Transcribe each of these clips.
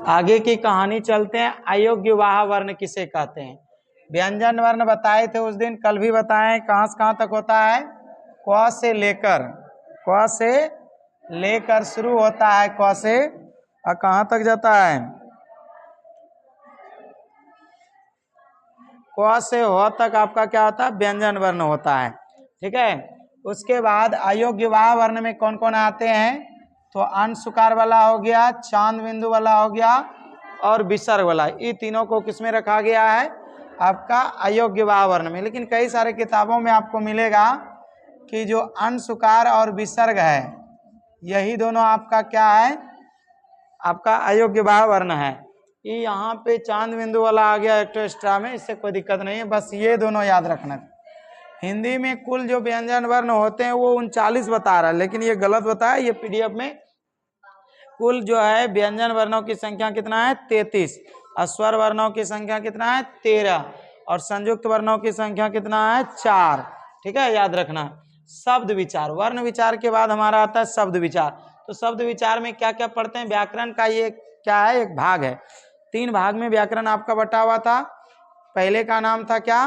आगे की कहानी चलते हैं। अयोग्य वाह वर्ण किसे कहते हैं? व्यंजन वर्ण बताए थे उस दिन, कल भी बताएं। कहां से कहां तक होता है? क से लेकर शुरू होता है, क से और कहां तक जाता है? क से ह तक आपका क्या होता है? व्यंजन वर्ण होता है। ठीक है। उसके बाद अयोग्य वाह वर्ण में कौन कौन आते हैं? तो अंशुकार वाला हो गया, चांद बिंदु वाला हो गया और विसर्ग वाला। ये तीनों को किसमें रखा गया है? आपका अयोग्य वाह वर्ण में। लेकिन कई सारे किताबों में आपको मिलेगा कि जो अंशुकार और विसर्ग है, यही दोनों आपका क्या है? आपका अयोग्य वाह वर्ण है। ये यहाँ पे चांद बिंदु वाला आ गया एक्स्ट्रा में, इससे कोई दिक्कत नहीं है, बस ये दोनों याद रखना। हिंदी में कुल जो व्यंजन वर्ण होते हैं वो 39 बता रहा है, लेकिन ये गलत बताया। ये पीडीएफ में कुल जो है व्यंजन वर्णों की संख्या कितना है? 33। और स्वर वर्णों की संख्या कितना है? 13। और संयुक्त वर्णों की संख्या कितना है? 4। ठीक है, याद रखना। शब्द विचार, वर्ण विचार के बाद हमारा आता है शब्द विचार। तो शब्द विचार में क्या क्या पढ़ते हैं? व्याकरण का ये क्या है? एक भाग है। 3 भाग में व्याकरण आपका बटा हुआ था। पहले का नाम था क्या?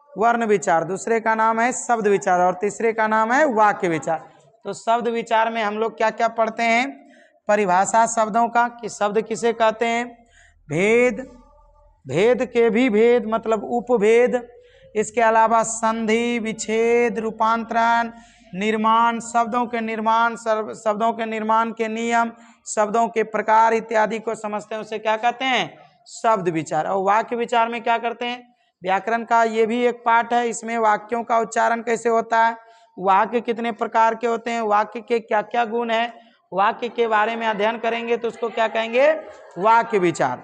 वर्ण विचार, दूसरे का नाम है शब्द विचार और तीसरे का नाम है वाक्य विचार। तो शब्द विचार में हम लोग क्या क्या पढ़ते हैं? परिभाषा शब्दों का, कि शब्द किसे कहते हैं, भेद, भेद के भी भेद मतलब उपभेद, इसके अलावा संधि, विच्छेद, रूपांतरण, निर्माण, शब्दों के निर्माण, शब्दों के निर्माण के नियम, शब्दों के प्रकार इत्यादि को समझते हैं, उसे क्या कहते हैं? शब्द विचार। और वाक्य विचार में क्या करते हैं? व्याकरण का ये भी एक पार्ट है, इसमें वाक्यों का उच्चारण कैसे होता है, वाक्य कितने प्रकार के होते हैं, वाक्य के क्या क्या गुण है, वाक्य के बारे में अध्ययन करेंगे तो उसको क्या कहेंगे? वाक्य विचार।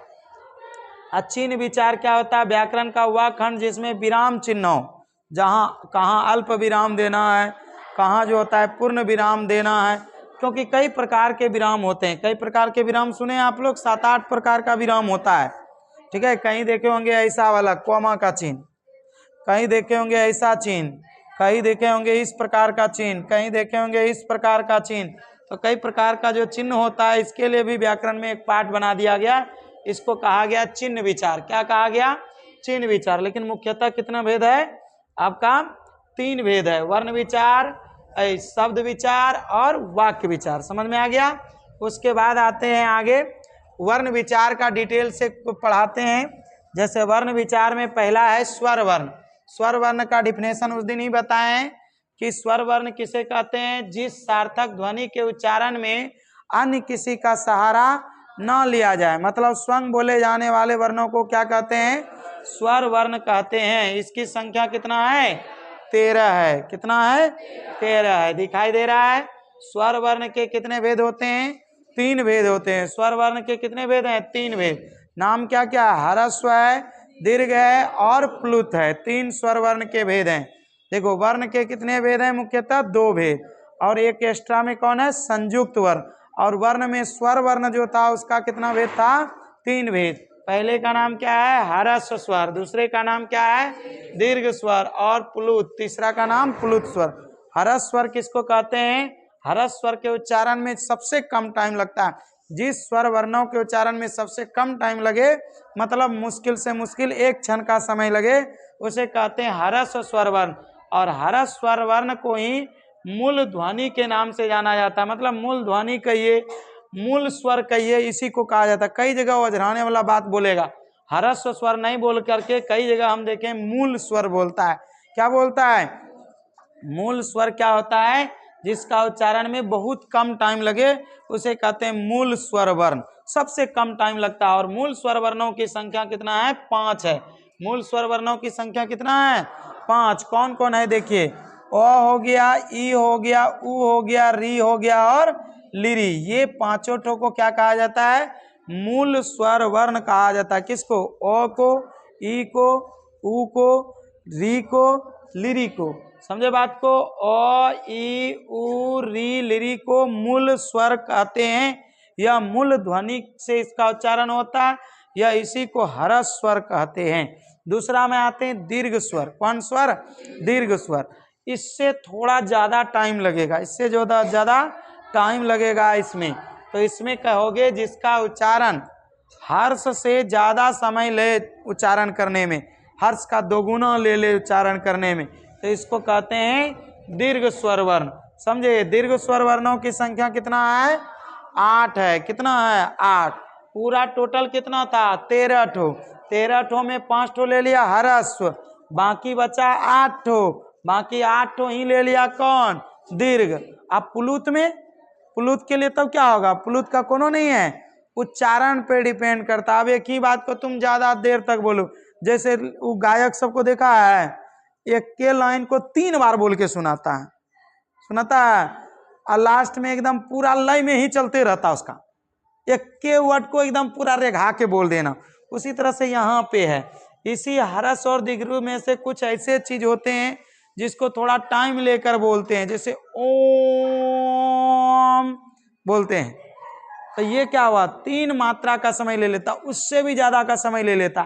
चिन्ह विचार क्या होता है? व्याकरण का वह खंड जिसमें विराम चिन्ह हो, जहाँ कहाँ अल्प विराम देना है, कहाँ जो होता है पूर्ण विराम देना है, क्योंकि कई प्रकार के विराम होते हैं। कई प्रकार के विराम सुने आप लोग? 7-8 प्रकार का विराम होता है। ठीक है, कहीं देखे होंगे ऐसा वाला कॉमा का चिन्ह, कहीं देखे होंगे ऐसा चिन्ह, कहीं देखे होंगे इस प्रकार का चिन्ह, कहीं देखे होंगे इस प्रकार का चिन्ह। तो कई प्रकार का जो चिन्ह होता है, इसके लिए भी व्याकरण में एक पाठ बना दिया गया, इसको कहा गया चिन्ह विचार। क्या कहा गया? चिन्ह विचार। लेकिन मुख्यतः कितना भेद है आपका? 3 भेद है, वर्ण विचार, शब्द विचार और वाक्य विचार। समझ में आ गया? उसके बाद आते हैं आगे, वर्ण विचार का डिटेल से पढ़ाते हैं। जैसे वर्ण विचार में पहला है स्वर वर्ण। स्वर वर्ण का डिफिनेशन उस दिन ही बताएं कि स्वर वर्ण किसे कहते हैं? जिस सार्थक ध्वनि के उच्चारण में अन्य किसी का सहारा न लिया जाए, मतलब स्वयं बोले जाने वाले वर्णों को क्या कहते हैं? स्वर वर्ण कहते हैं। इसकी संख्या कितना है? 13 है। कितना है? 13 है। दिखाई दे रहा है? स्वर वर्ण के कितने भेद होते हैं? 3 भेद होते हैं। स्वर वर्ण के कितने भेद हैं? 3 भेद। नाम क्या क्या? ह्रस्व है, दीर्घ है और प्लुत है। 3 स्वर वर्ण के भेद हैं। देखो, वर्ण के कितने भेद हैं? मुख्यतः 2 भेद, और एक एक्स्ट्रा में कौन है? संयुक्त वर्ण। और वर्ण में स्वर वर्ण जो था उसका कितना भेद था? 3 भेद। पहले का नाम क्या है? ह्रस्व स्वर, दूसरे का नाम क्या है? दीर्घ स्वर, और प्लुत, तीसरा का नाम प्लुत स्वर। ह्रस्व स्वर किसको कहते हैं? ह्रस्व स्वर के उच्चारण में सबसे कम टाइम लगता है। जिस स्वर वर्णों के उच्चारण में सबसे कम टाइम लगे, मतलब मुश्किल से मुश्किल 1 क्षण का समय लगे, उसे कहते हैं ह्रस्व स्वर वर्ण। और ह्रस्व स्वर वर्ण को ही मूल ध्वनि के नाम से जाना जाता है। मतलब मूल ध्वनि कहिए, मूल स्वर कहिए, इसी को कहा जाता है। कई जगह वज्राने वाला बात बोलेगा, ह्रस्व स्वर नहीं बोल करके कई जगह हम देखें मूल स्वर बोलता है। क्या बोलता है? मूल स्वर क्या होता है? जिसका उच्चारण में बहुत कम टाइम लगे, उसे कहते हैं मूल स्वर वर्ण। सबसे कम टाइम लगता है। और मूल स्वर वर्णों की संख्या कितना है? 5 है। मूल स्वर वर्णों की संख्या कितना है? 5। कौन कौन है? देखिए, अ हो गया, ई हो गया, उ हो गया, री हो गया और लिरी। ये 5 ठो को क्या कहा जाता है? मूल स्वर वर्ण कहा जाता है। किसको? अ को, ई को, उ को, री को, लिरी को। समझे बात को? अ, ई, उ, री, लिरी को मूल स्वर कहते हैं। यह मूल ध्वनि से इसका उच्चारण होता है, या इसी को ह्रस्व स्वर कहते हैं। दूसरा में आते हैं दीर्घ स्वर। कौन स्वर? दीर्घ स्वर। इससे थोड़ा ज्यादा टाइम लगेगा, इससे ज्यादा टाइम लगेगा इसमें। तो इसमें कहोगे जिसका उच्चारण हर्ष से ज्यादा समय ले उच्चारण करने में, हर्ष का दोगुना ले ले उच्चारण करने में, तो इसको कहते हैं दीर्घ स्वर वर्ण। समझे? दीर्घ स्वर वर्णों की संख्या कितना है? 8 है। कितना है? 8। पूरा टोटल कितना था? 13 ठो। 13 ठो में 5 ठो ले लिया ह्रस्व, बाकी बचा 8 ठो, बाकी 8 ठो ही ले लिया कौन? दीर्घ। अब पुलुत में, पुलुत के लिए तब क्या होगा? पुलुत का कोनो नहीं है, उच्चारण पे डिपेंड करता। अब एक ही बात को तुम ज्यादा देर तक बोलो, जैसे वो गायक सबको देखा है, एक के लाइन को 3 बार बोल के सुनाता है, सुनाता है, और लास्ट में एकदम पूरा लय में ही चलते रहता उसका, एक के वर्ड को एकदम पूरा रेघा के बोल देना। उसी तरह से यहाँ पे है। इसी हरस और दिगरू में से कुछ ऐसे चीज होते हैं जिसको थोड़ा टाइम लेकर बोलते हैं, जैसे ओम बोलते हैं, तो ये क्या हुआ? 3 मात्रा का समय ले लेता, उससे भी ज्यादा का समय ले लेता,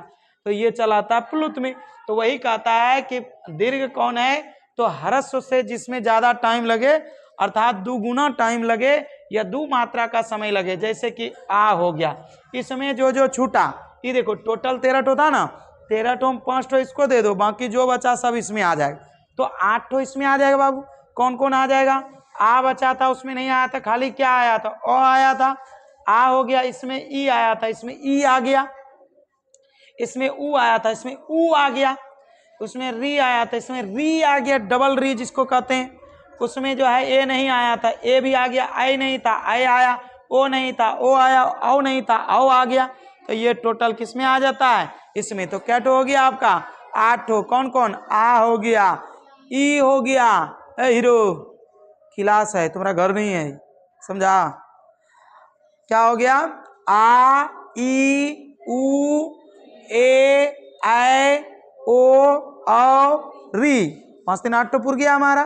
तो ये चलाता प्लुत में। तो वही कहता है कि दीर्घ कौन है? तो ह्रस्व से जिसमें ज्यादा टाइम लगे, अर्थात 2 गुना टाइम लगे या 2 मात्रा का समय लगे, जैसे कि आ हो गया। इसमें जो जो छूटा, ये देखो टोटल 13 ठो था ना, 13 ठो में 5 ठो इसको दे दो, बाकी जो बचा सब इसमें आ जाएगा, तो 8 ठो इसमें आ जाएगा। बाबू कौन कौन आ जाएगा? आ बचा था, उसमें नहीं आया था, खाली क्या आया था? ओ आया था। आ हो गया, इसमें ई आया था, इसमें ई आ गया, इसमें ऊ आया था, इसमें ऊ आ गया, उसमें री आया था, इसमें री आ गया, डबल री जिसको कहते हैं। उसमें जो है ए नहीं आया था, ए भी आ गया, आई नहीं था, आई आया, ओ नहीं था, ओ आया, औ नहीं था, औ आ गया। तो ये टोटल किस में आ जाता है? इसमें। तो क्या हो गया आपका? 8 हो। कौन कौन? आ हो गया, ई हो गया, ए हीरो खिलास है, तुम्हारा घर नहीं है, समझा? क्या हो गया? आ, ई, ऊ, ए, ऐ, ओ, औ, री। 5 3 8 तो पुर गया हमारा।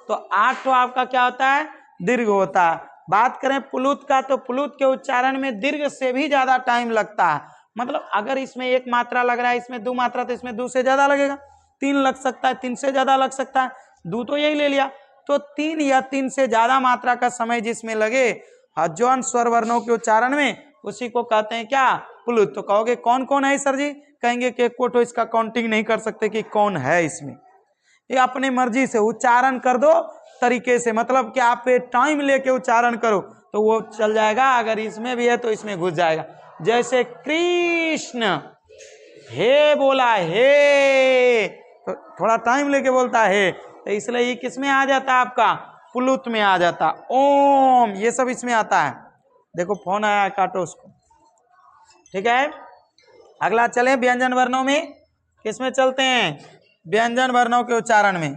तो 8 तो आपका क्या होता है? दीर्घ होता है। बात करें पुलुत का, तो पुलुत के उच्चारण में दीर्घ से भी ज्यादा टाइम लगता है। मतलब अगर इसमें 1 मात्रा लग रहा है, इसमें 2 मात्रा, तो इसमें 2 से ज्यादा लगेगा, 3 लग सकता है, 3 से ज्यादा लग सकता है, 2 तो यही ले लिया। तो 3 या 3 से ज्यादा मात्रा का समय जिसमें लगे जौन स्वर वर्णों के उच्चारण में, उसी को कहते हैं क्या? पुलुत। तो कहोगे कौन कौन है सर जी? कहेंगे कि कोटो इसका काउंटिंग नहीं कर सकते कि कौन है इसमें, ये अपने मर्जी से उच्चारण कर दो तरीके से, मतलब कि आप टाइम लेके उच्चारण करो तो वो चल जाएगा। अगर इसमें भी है तो इसमें घुस जाएगा। जैसे कृष्ण हे बोला, हे तो थोड़ा टाइम लेके बोलता है, तो इसलिए ये किस में आ जाता है आपका? पुलुत में आ जाता। ओम ये सब इसमें आता है। देखो फोन आया, काटो उसको। ठीक है, अगला चले व्यंजन वर्णों में। किसमें चलते हैं? व्यंजन वर्णों के उच्चारण में।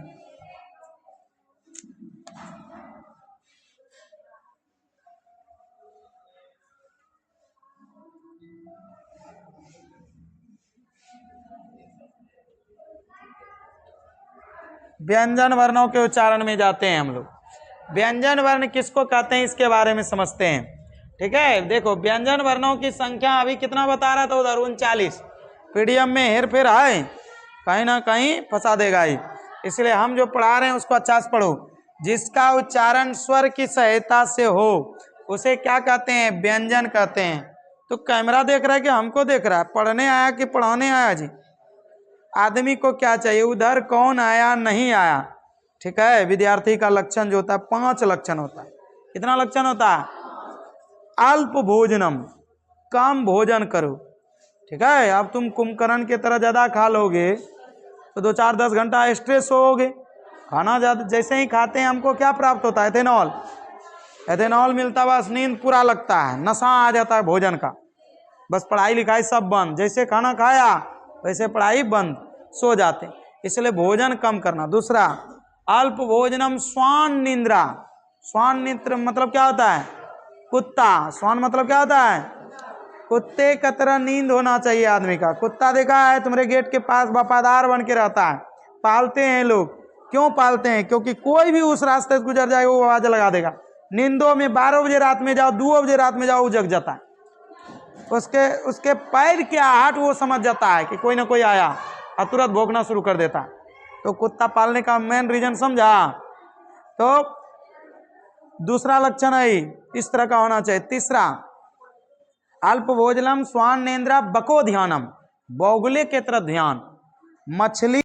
व्यंजन वर्णों के उच्चारण में जाते हैं हम लोग। व्यंजन वर्ण किसको कहते हैं इसके बारे में समझते हैं। ठीक है, देखो व्यंजन वर्णों की संख्या अभी कितना बता रहा था उधर? 39। पीडीएफ में हेर फेर है, कहीं ना कहीं फंसा देगा ही, इसलिए हम जो पढ़ा रहे हैं उसको अच्छा से पढ़ो। जिसका उच्चारण स्वर की सहायता से हो उसे क्या कहते हैं? व्यंजन कहते हैं। तो कैमरा देख रहा है कि हमको देख रहा है? पढ़ने आया कि पढ़ाने आया जी? आदमी को क्या चाहिए? उधर कौन आया नहीं आया। ठीक है, विद्यार्थी का लक्षण जो होता है 5 लक्षण होता है। कितना लक्षण होता है? अल्प भोजनम, कम भोजन करो। ठीक है, अब तुम कुंभकर्ण की तरह ज्यादा खा लोगे तो 2 4 10 घंटा स्ट्रेस होगे। खाना ज्यादा जैसे ही खाते हैं हमको क्या प्राप्त होता है? एथेनॉल। एथेनॉल मिलता, बस नींद पूरा लगता है, नशा आ जाता है भोजन का, बस पढ़ाई लिखाई सब बंद। जैसे खाना खाया वैसे पढ़ाई बंद, सो जाते। इसलिए भोजन कम करना। दूसरा अल्प भोजनम स्वान निंद्रा। स्वान निंद्र मतलब क्या होता है? कुत्ता। स्वान मतलब क्या होता है? कुत्ते का तरह नींद होना चाहिए आदमी का। कुत्ता देखा है तुम्हारे गेट के पास वफादार बन के रहता है, पालते हैं लोग। क्यों पालते हैं? क्योंकि कोई भी उस रास्ते से गुजर जाएगा वो आवाज लगा देगा। नींदों में 12 बजे रात में जाओ, 2 बजे रात में जाओ, वो जग जाता है। उसके पैर की आहट वो समझ जाता है कि कोई ना कोई आया और तुरंत भौंकना शुरू कर देता है। तो कुत्ता पालने का मेन रीजन समझा? तो दूसरा लक्षण है इस तरह का होना चाहिए। तीसरा अल्पभोजनम स्वानेन्द्रा बको ध्यानम, बौगुले के तरफ ध्यान। मछली